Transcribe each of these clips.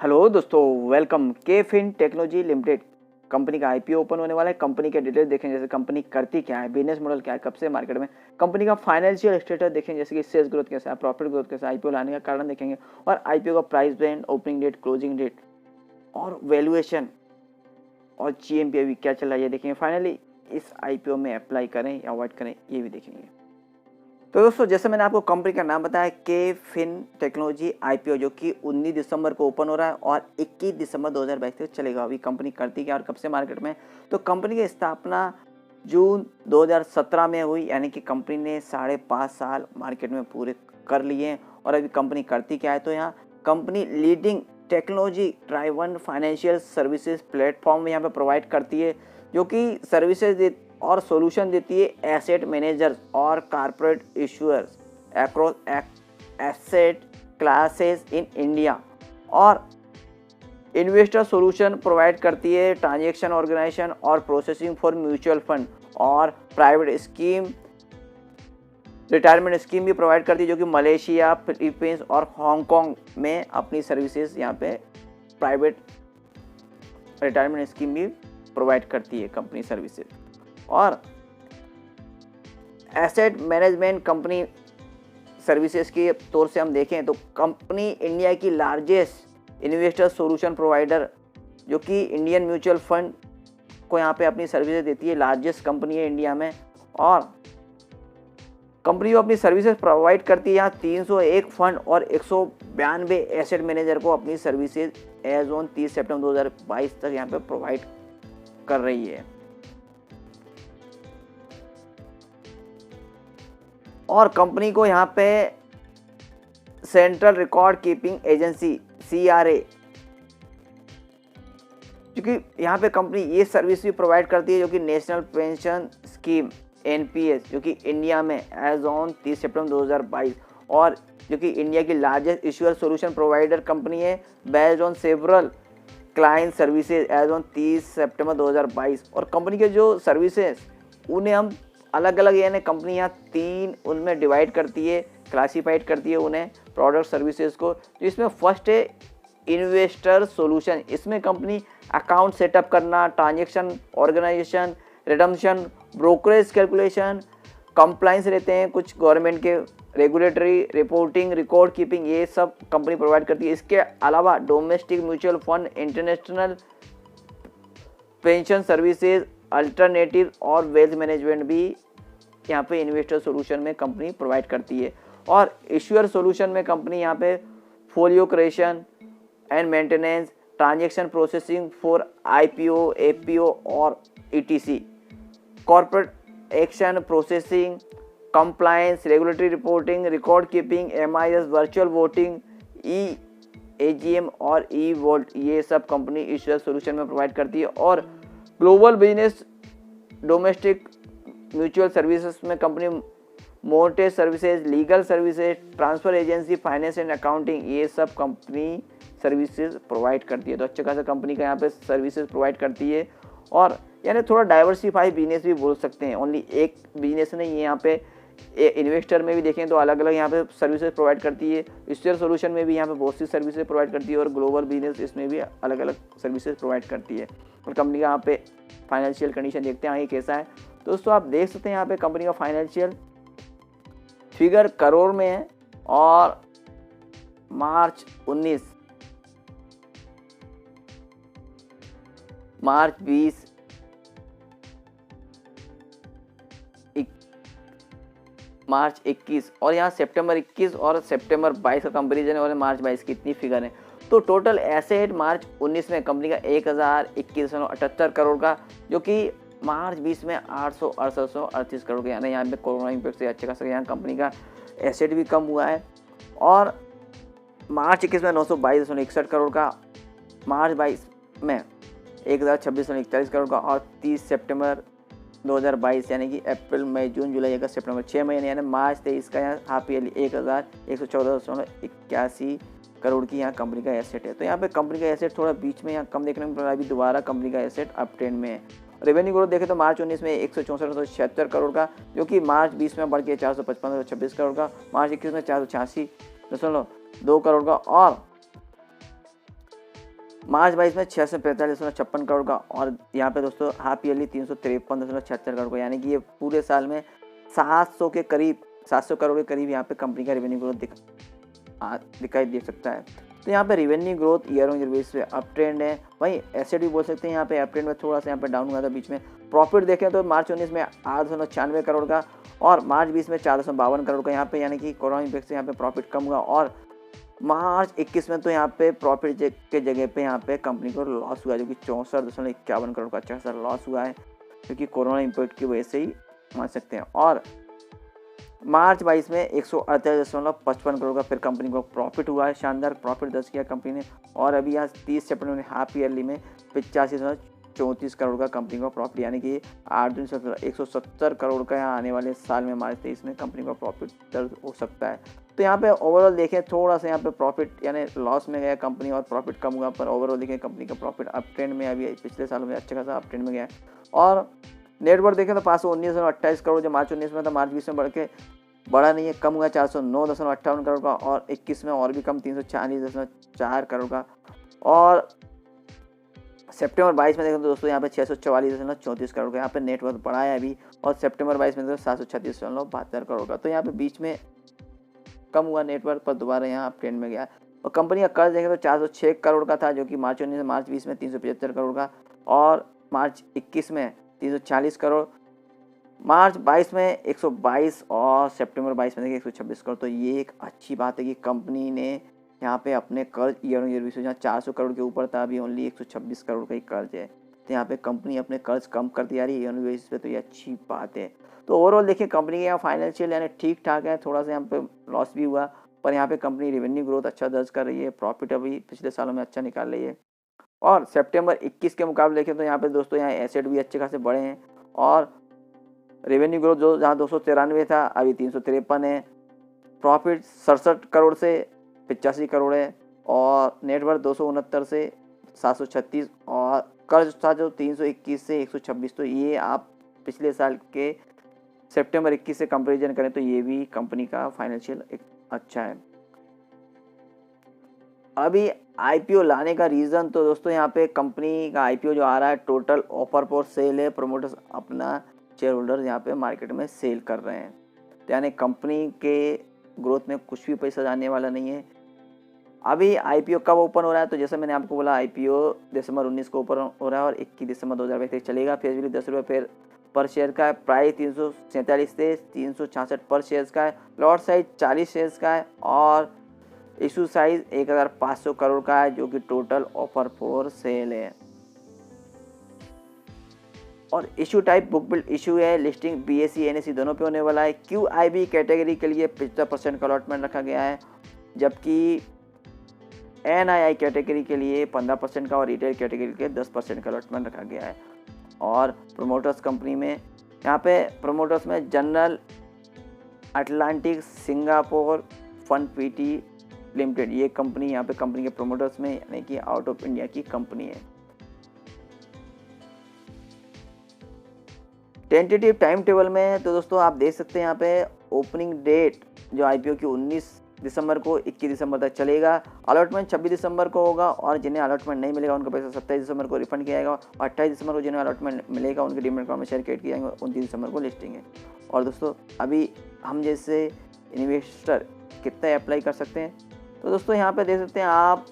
Hello दोस्तों, welcome. के fin technology limited company का आईपीओ ओपन होने वाला है। कंपनी के डिटेल्स देखें, जैसे कंपनी करती क्या है, बिजनेस मॉडल क्या है, कब से मार्केट में, कंपनी का फाइनेंशियल स्टेटस देखें, जैसे कि सेल्स ग्रोथ कैसा है, प्रॉफिट ग्रोथ कैसा है, आईपीओ लाने का कारण देखेंगे, और आईपीओ का price band, opening date, closing date और वैल्यूएशन और जीएमपी अभी क्या चल रहा है ये देखेंगे। फाइनली इस आईपीओ में अप्लाई करें या अवॉइड करें ये भी देखेंगे। तो दोस्तों, जैसे मैंने आपको कंपनी का नाम बताया, के फिन टेक्नोलॉजी आईपीओ, जो कि 19 दिसंबर को ओपन हो रहा है और 21 दिसंबर 2022 तक चलेगा। अभी कंपनी करती क्या और कब से मार्केट में, तो कंपनी की स्थापना जून 2017 में हुई, यानी कि कंपनी ने 5.5 साल मार्केट में पूरे कर लिए हैं। और अभी कंपनी करती क्या है, तो यहाँ company leading technology driven financial services platform यहाँ पे प्रोवाइड करती है, जो कि सर्विसेज और सॉल्यूशन देती है एसेट मैनेजर्स और corporate issuers across asset classes in India, और इन्वेस्टर सॉल्यूशन प्रोवाइड करती है ट्रांजैक्शन ऑर्गेनाइजेशन और प्रोसेसिंग फॉर म्यूचुअल फंड और प्राइवेट स्कीम, रिटायरमेंट स्कीम भी प्रोवाइड करती है, जो कि मलेशिया, फिलीपींस और हांगकांग में अपनी सर्विसेज यहाँ पे प्राइवेट रिटायरमेंट स्कीम भी प्रोवाइड करती है कंपनी सर्विसेज। और एसेट मैनेजमेंट कंपनी सर्विसेज के तौर से हम देखें तो कंपनी इंडिया की लार्जेस्ट इन्वेस्टर सॉल्यूशन प्रोवाइडर, जो कि इंडियन म्यूचुअल फंड को यहाँ पे अपनी सर्विसेज देती है, लार्जेस्ट कंपनी है इंडिया में। और कंपनी जो अपनी सर्विसेज प्रोवाइड करती है, यहाँ 301 फंड और 192 एसेट मैनेजर को अपनी सर्विसेज एज ऑन 30 सितंबर 2022 तक यहाँ पे प्रोवाइड कर रही है। और कंपनी को यहाँ पे central record keeping agency CRA, क्योंकि यहाँ पे कंपनी ये सर्विस भी प्रोवाइड करती है, जो कि नेशनल पेंशन स्कीम NPS, जो कि इंडिया में एज ऑन 30 सितंबर 2022, और जो कि इंडिया की largest issuer solution provider company है, based on several client services as on 30 सितंबर 2022। और कंपनी के जो सर्विसेज उन्हें हम अलग अलग, यानी कंपनी यहाँ 3 उनमें डिवाइड करती है, क्लासीफाइड करती है उन्हें प्रोडक्ट सर्विसेज को। तो इसमें फर्स्ट है इन्वेस्टर सॉल्यूशन। इसमें कंपनी अकाउंट सेटअप करना, transaction organisation, redemption, brokerage calculation, compliance रहते हैं कुछ गवर्नमेंट के, रेगुलेटरी रिपोर्टिंग, रिकॉर्ड कीपिंग, ये सब कंपनी प्रोवाइड करती है। इसके अलावा domestic mutual fund, international pension services, alternative और वेल्थ मैनेजमेंट भी यहाँ पे इन्वेस्टर सॉल्यूशन में कंपनी प्रोवाइड करती है। और इश्यूअर सॉल्यूशन में कंपनी यहाँ पे folio creation and maintenance, transaction processing for IPO, APO और ETC, corporate action processing, compliance, regulatory reporting, record keeping, MIS, virtual voting, AGM और वोल्ट, ये सब कंपनी इश्यूअर सॉल्यूशन में प्रोवाइड करती है। और global business domestic mutual services में company मोर्टेज services, legal services, transfer agency, finance and accounting, ये सब कंपनी सर्विसेज प्रोवाइड करती है। तो अच्छा खासा कंपनी का यहाँ पे सर्विसेज प्रोवाइड करती है। और यानी थोड़ा डाइवर्सिफाई बिजनेस भी बोल सकते हैं, ओनली एक बिजनेस नहीं है। यहाँ पे इन्वेस्टर में भी देखें तो अलग अलग यहाँ पे सर्विसेज प्रोवाइड करती है, इश्यूअर सॉल्यूशन में भी यहाँ पे बहुत सी सर्विसेज प्रोवाइड करती है, और ग्लोबल बिजनेस इसमें भी अलग अलग सर्विसेज प्रोवाइड करती है। और कंपनी का यहाँ पे फाइनेंशियल कंडीशन देखते हैं आगे कैसा है। दोस्तों, आप देख सकते हैं यहाँ पे कंपनी का फाइनेंशियल फिगर करोड़ में है, और मार्च 20, मार्च 21 और यहाँ सितंबर 21 और सितंबर 22 का कंपेरिजन है, और मार्च 22 की इतनी फिगर है। तो टोटल एसेट मार्च 19 में कंपनी का 1021.78 करोड़ का, जो कि मार्च 20 में 868.38 करोड़ का, यानी यहाँ पे कोरोना इम्पैक्ट से अच्छा खासा यहाँ कंपनी का एसेट भी कम हुआ है। और मार्च 21 में 922.61 करोड़ का, मार्च 22 में 1026.41 करोड़ का, और 30 सितंबर 2022 यानी कि अप्रैल, मई, जून, जुलाई, अगस्त, सितंबर 6 महीने, यानी मार्च 23 का यहाँ हाफ ईयरली 1114.81 करोड़ की यहाँ कंपनी का एसेट है। तो यहाँ पे कंपनी का एसेट थोड़ा बीच में यहाँ कम देखने को मिल रहा है, अभी दोबारा कंपनी का एसेट अप ट्रेंड में है। रेवेन्यू ग्रोथ देखें तो मार्च 19 में 164.76 करोड़ का, जो कि मार्च 20 में बढ़ के 455.26 करोड़ का, मार्च 21 में 486.2 करोड़ का, और मार्च 22 में 645.56 करोड़ का, और यहाँ पे दोस्तों हाफ ईयरली 353.76 करोड़ का, यानी कि ये पूरे साल में 700 करोड़ के करीब यहाँ पे कंपनी का रेवेन्यू ग्रोथ दिखाई दे सकता है। तो यहाँ पे revenue growth year on year basis पे अप ट्रेंड है। वहीं एसेट भी बोल सकते हैं यहाँ पे अप ट्रेंड में, थोड़ा सा यहाँ पे डाउन हुआ था बीच में। प्रॉफिट देखें तो मार्च 19 में 896 करोड़ का और मार्च 20 में 452 करोड़ का यहाँ पे, यानी कि कोरोना इम्पैक्ट से यहाँ पे प्रॉफिट कम हुआ। और मार्च 21 में तो यहाँ पे प्रॉफिट के जगह पे यहाँ पे कंपनी को लॉस हुआ, जो कि 64.51 करोड़ का अच्छा सा लॉस हुआ है, क्योंकि कोरोना इम्पैक्ट की वजह से ही मान सकते हैं। और मार्च 22 में 148.55 करोड़ का फिर कंपनी को प्रॉफिट हुआ है, शानदार प्रॉफिट दर्ज किया कंपनी ने। और अभी यहाँ 30 सितंबर में हाफ ईयरली में 85.34 करोड़ का कंपनी का प्रॉफिट, यानी कि 170 करोड़ का यहाँ आने वाले साल में मार्च 23 में कंपनी का प्रॉफिट दर्ज हो सकता है। तो यहाँ पे ओवरऑल देखें थोड़ा सा यहाँ पे प्रॉफिट यानी लॉस में गया कंपनी और प्रॉफिट कम हुआ, पर ओवरऑल देखें कंपनी का प्रॉफिट अप ट्रेंड में अभी पिछले सालों में अच्छा खासा अप ट्रेंड में गया है। और नेटवर्थ देखें तो 519.28 करोड़ जो मार्च 19 में था, मार्च 20 में बढ़ा नहीं है, कम हुआ 409.58 करोड़ का, और 21 में और भी कम 340.4 करोड़ का। और सितंबर 22 में देखें तो दोस्तों यहाँ पे 644.34 करोड़ का यहाँ पे नेटवर्थ बढ़ा है अभी, और सितंबर 22 में तो 736.72 करोड़ का। तो यहाँ पे बीच में कम हुआ नेटवर्थ, पर दोबारा यहाँ अप ट्रेंड में गया। और कंपनी का कर्ज देखें तो 406 करोड़ का था, जो कि मार्च 19 से मार्च 20 में 375 करोड़ का, और मार्च 21 में 340 करोड़, मार्च 22 में 122 और सितंबर 22 में देखिए 126 करोड़। तो ये एक अच्छी बात है कि कंपनी ने यहाँ पे अपने कर्ज ईयर ऑन ईयर बेसिस जहाँ 400 करोड़ के ऊपर था, अभी ओनली 126 करोड़ का ही कर्ज है। तो यहाँ पे कंपनी अपने कर्ज कम करती आ रही है ईयर ऑन ईयर बेसिस पे, तो ये अच्छी बात है। तो ओवरऑल देखिए कंपनी के यहाँ फाइनेंशियल यानी ठीक ठाक है, थोड़ा सा यहाँ पे लॉस भी हुआ, पर यहाँ पे कंपनी रेवेन्यू ग्रोथ अच्छा दर्ज कर रही है, प्रॉफिट अभी पिछले सालों में अच्छा निकाल रही है। और सितंबर 21 के मुकाबले देखें तो यहाँ पे दोस्तों यहाँ एसेट भी अच्छे खासे बढ़े हैं, और रेवेन्यू ग्रोथ जो जहाँ 293 था अभी 353 है, प्रॉफिट 67 करोड़ से 85 करोड़ है, और नेटवर्थ 269 से 736, और कर्ज था जो 321 से 126। तो ये आप पिछले साल के सितंबर 21 से कंपेरिजन करें तो ये भी कंपनी का फाइनेंशियल एक अच्छा है। अभी आईपीओ लाने का रीज़न तो दोस्तों यहाँ पे कंपनी का आईपीओ जो आ रहा है टोटल ऑफर फॉर सेल है, प्रमोटर्स अपना शेयर होल्डर्स यहाँ पे मार्केट में सेल कर रहे हैं, तो यानी कंपनी के ग्रोथ में कुछ भी पैसा जाने वाला नहीं है। अभी आईपीओ कब ओपन हो रहा है, तो जैसे मैंने आपको बोला आईपीओ दिसंबर 19 को ओपन हो रहा है और 21 दिसंबर 2022 तक चलेगा। फेस वैल्यू 10 रुपये पर शेयर का है, प्राइस 347 से 366 पर शेयर का है, लॉट साइज 40 शेयर्स का है, और इशू साइज 1500 करोड़ का है, जो कि टोटल ऑफर फॉर सेल है। और issue type book build issue है, लिस्टिंग बीएसई एनएसई दोनों पे होने वाला है। क्यूआईबी कैटेगरी के लिए 75% का अलॉटमेंट रखा गया है, जबकि एनआईआई कैटेगरी के लिए 15% का और रिटेल कैटेगरी के लिए 10% का अलॉटमेंट रखा गया है। और प्रोमोटर्स कंपनी में यहाँ पे प्रोमोटर्स में general Atlantic Singapore fund PT limited, ये कंपनी यहाँ पे कंपनी के प्रोमोटर्स में यानी कि आउट ऑफ इंडिया की कंपनी है। टेंटेटिव टाइम टेबल में तो दोस्तों आप देख सकते हैं यहाँ पे ओपनिंग डेट जो आईपीओ की 19 दिसंबर को 21 दिसंबर तक चलेगा। अलॉटमेंट 26 दिसंबर को होगा, और जिन्हें अलॉटमेंट नहीं मिलेगा उनका पैसा 27 दिसंबर को रिफंड किया जाएगा, और 28 दिसंबर को जिन्हें अलॉटमेंट मिलेगा उनके डीमैट अकाउंट में शेयर क्रिएट किए जाएंगे, 29 दिसंबर को लिस्टिंग है। और दोस्तों अभी हम जैसे इन्वेस्टर कितना अप्लाई कर सकते हैं, तो दोस्तों यहाँ पे देख सकते हैं आप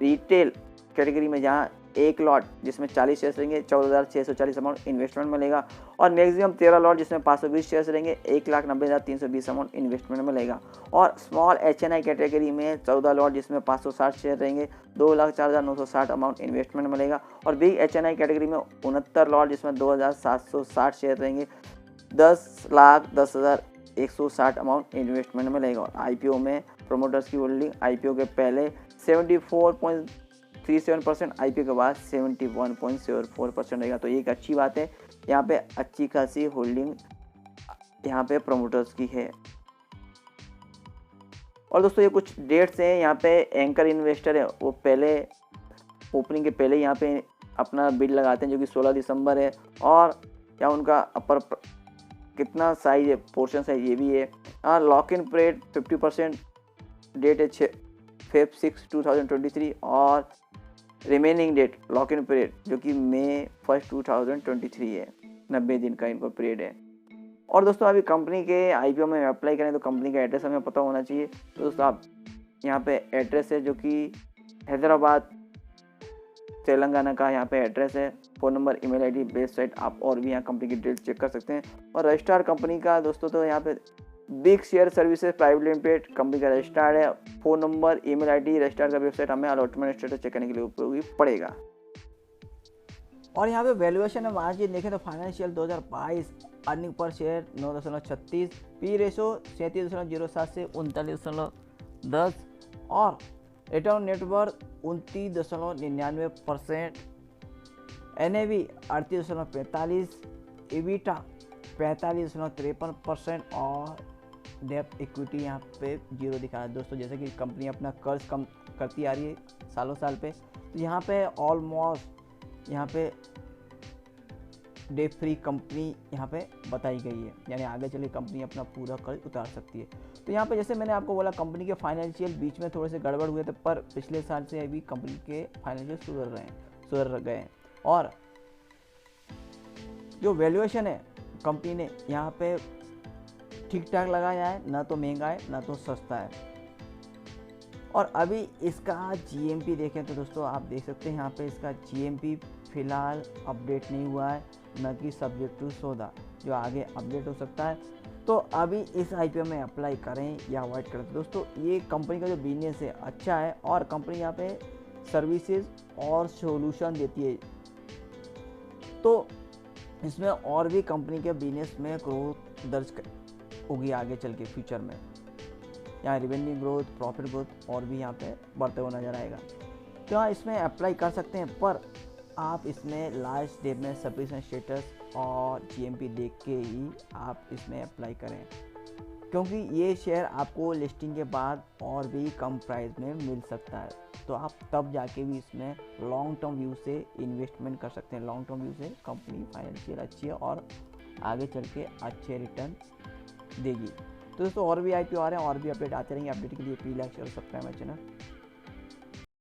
रिटेल कैटेगरी में जहाँ एक लॉट जिसमें 40 शेयर्स रहेंगे 14,640 अमाउंट इन्वेस्टमेंट मिलेगा, और मैक्सिमम 13 लॉट जिसमें 520 शेयर्स रहेंगे 1,90,320 अमाउंट इन्वेस्टमेंट मिलेगा। और स्मॉल एचएनआई कैटेगरी में 14 लॉट जिसमें 560 शेयर रहेंगे 2,04,960 अमाउंट इन्वेस्टमेंट मिलेगा, और बिग एचएनआई कैटेगरी में 69 लॉट जिसमें 2,760 शेयर रहेंगे 10,10,160 अमाउंट इन्वेस्टमेंट मिलेगा। और आईपीओ में प्रोमोटर्स की होल्डिंग आईपीओ के पहले 74.37%, आईपीओ के बाद 71.74% रहेगा। तो ये एक अच्छी बात है, यहाँ पे अच्छी खासी होल्डिंग यहाँ पे प्रोमोटर्स की है। और दोस्तों ये कुछ डेट्स हैं, यहाँ पे एंकर इन्वेस्टर है वो पहले ओपनिंग के पहले यहाँ पे अपना बिड लगाते हैं, जो कि 16 दिसंबर है, और यहाँ उनका अपर कितना साइज है पोर्शन साइज ये भी है। हाँ लॉक इन पीरियड 50%, डेट है 5/6/2023, और remaining date lock in period जो कि मई 1 2023 है, 90 दिन का इनको पीरियड है। और दोस्तों अभी कंपनी के IPO में अप्लाई करें तो कंपनी का एड्रेस हमें पता होना चाहिए। तो दोस्तों आप यहाँ पे एड्रेस है जो कि हैदराबाद तेलंगाना का यहाँ पे एड्रेस है। Phone number, email ID, website, आप और भी यहाँ कंपनी की डिटेल्स चेक कर सकते हैं। और रजिस्ट्रार कंपनी का दोस्तों तो यहाँ पे big share services private limited company का रजिस्ट्रार है। Phone number, email ID, registrar का वेबसाइट हमें अलॉटमेंट स्टेटस चेक करने के लिए उपयोगी पड़ेगा। और यहाँ पे वैल्यूएशन हम आज ये देखें तो financial 2022 earning per share 9.36, P ratio 37.07 से 39.10 और रिटर्न नेटवर्थ 29.99%, NAV 38.45, EBITDA 45.53% और डेप्ट इक्विटी यहाँ पे 0 दिखा है। दोस्तों जैसे कि कंपनी अपना कर्ज कम करती आ रही है सालों साल पे, तो यहाँ पे ऑलमोस्ट यहाँ पे डेट फ्री कंपनी यहाँ पे बताई गई है, यानी आगे चले कंपनी अपना पूरा कर्ज उतार सकती है। तो यहाँ पे जैसे मैंने आपको बोला कंपनी के फाइनेंशियल बीच में थोड़े से गड़बड़ हुए थे, पर पिछले साल से अभी कंपनी के फाइनेंशियल सुधर गए हैं। और जो वैल्यूएशन है कंपनी ने यहाँ पे ठीक ठाक लगाया है, ना तो महंगा है ना तो सस्ता है। और अभी इसका GMP देखें तो दोस्तों आप देख सकते हैं यहाँ पे इसका GMP फिलहाल अपडेट नहीं हुआ है, न कि सब्जेक्ट टू सौदा, जो आगे अपडेट हो सकता है। तो अभी इस IPO में अप्लाई करें या अवॉइड करें। दोस्तों ये कंपनी का जो बिजनेस है अच्छा है और कंपनी यहाँ पे सर्विसेज और सॉल्यूशन देती है, तो इसमें और भी कंपनी के बिजनेस में ग्रोथ दर्ज होगी आगे चल के फ्यूचर में। यहाँ रेवेन्यू ग्रोथ, प्रॉफिट ग्रोथ और भी यहाँ पे बढ़ते हुए नजर आएगा। तो हाँ इसमें अप्लाई कर सकते हैं, पर आप इसमें लास्ट डे में सब्सक्रिप्शन स्टेटस और GMP देख के ही आप इसमें अप्लाई करें, क्योंकि ये शेयर आपको लिस्टिंग के बाद और भी कम प्राइस में मिल सकता है। तो आप तब जाके भी इसमें लॉन्ग टर्म व्यू से इन्वेस्टमेंट कर सकते हैं। लॉन्ग टर्म व्यू से कंपनी फाइनेंशियल अच्छी है और आगे चल के अच्छे रिटर्न देगी। तो दोस्तों और भी IPO आ रहे हैं और भी अपडेट आते रहेंगे। अपडेट के लिए please like share subscribe my channel.